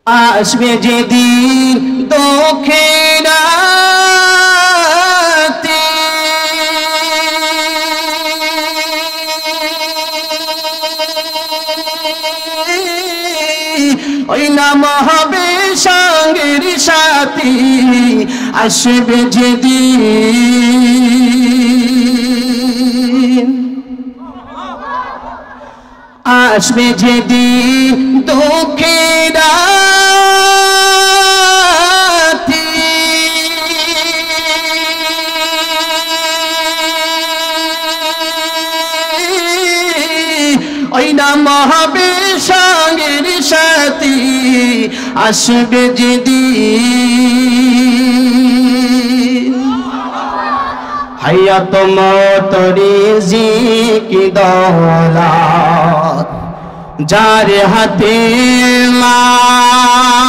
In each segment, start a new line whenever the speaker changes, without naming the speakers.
আসবে যেদিন দুঃখের রাতে, ওই নাম হবে সঙ্গের সাথী। আসবে যেদিন, আসবে যেদিন দুঃখের রাতে, ওই নাম হবে সঙ্গের সাথী। আসবে যেদিন হায়াত মওত রিজিক দৌলত যার হাতে মাল,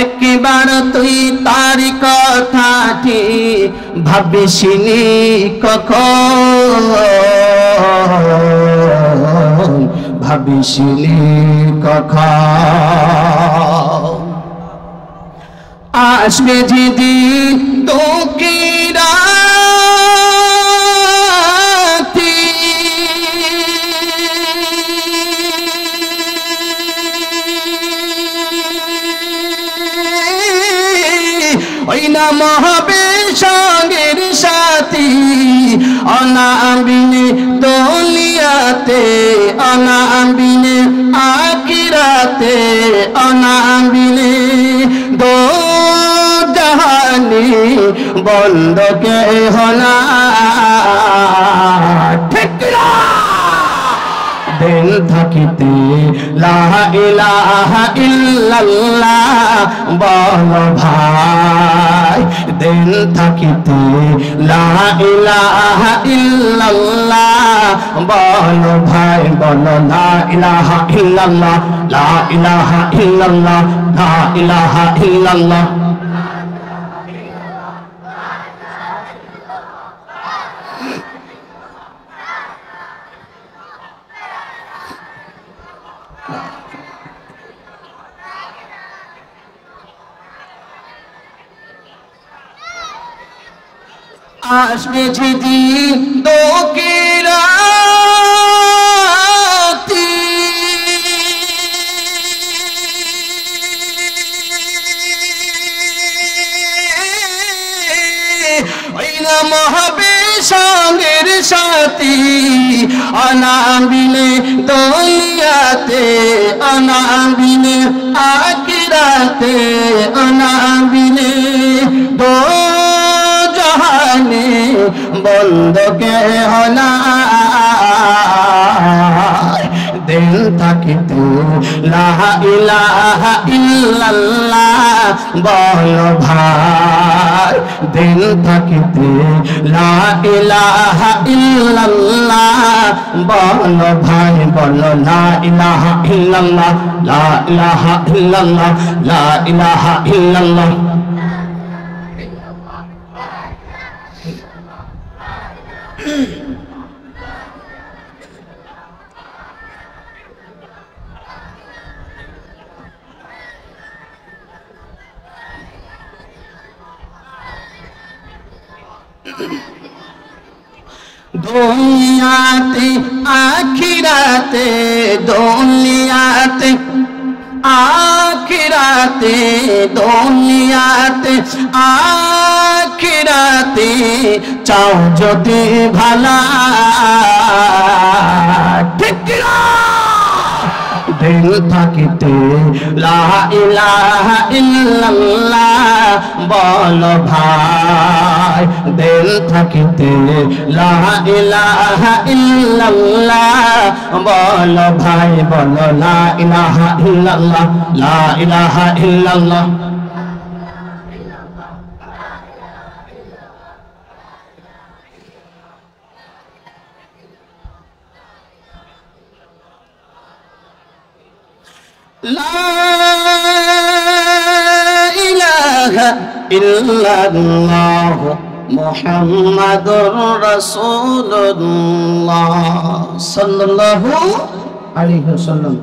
একবার তুই তার কথাটি ভাবিসনি কখন, ভাবিসনি কখন। আসবে যেদিন দুঃখের রাতে, ওই নাম হবে সঙ্গের সাথী। অনাবিনে দুনিয়াতে, অনাবিনে আখিরাতে, অনাবিনে দো জাহানি বন্ধ কে হনা। ঠিক না? দিন থাকিতে লা ইলাহা ইল্লাল্লাহ বল ভাই, দিন থাকিতে লা ইলাহা ইল্লাল্লাহ বল ভাই, বল লা ইলাহা ইল্লাল্লাহ, লা ইলাহা ইল্লাল্লাহ, লা ইলাহা ইল্লাল্লাহ। আসবে যেদিন দুঃখের রাতে, ওই নাম হবে সঙ্গের সাথী। অনাবিনে দুনিয়াতে, অনাবিনে আখিরাতে, অনাবিনে দো জাহানে বন্ধ কে হনা। দিন থাকিতে লা ইলাহা ইল্লাল্লাহ বল ভাই, দিন থাকিতে লা ইলাহা ইল্লাল্লাহ বল ভাই, বল লা ইলাহা ইল্লাল্লাহ, লা ইলাহা ইল্লাল্লাহ, লা ইলাহা ইল্লাল্লাহ। দুনিয়াতে আখিরাতে, দুনিয়াতে আখিরাতে, দুনিয়াতে আখিরাতে চাও যদি ভালা। ঠিক না? দিন থাকিতে লা ইলাহা ইল্লাল্লাহ বল ভাই, দিন থাকিতে লা ইলাহা ইল্লাল্লাহ বল ভাই, বল লা ইলাহা ইল্লাল্লাহ, লা ইলাহা ইল্লাল্লাহ। লা ইলাহা ইল্লাল্লাহ মুহাম্মাদুর রাসূলুল্লাহ সাল্লাল্লাহু আলাইহি ওয়াসাল্লাম।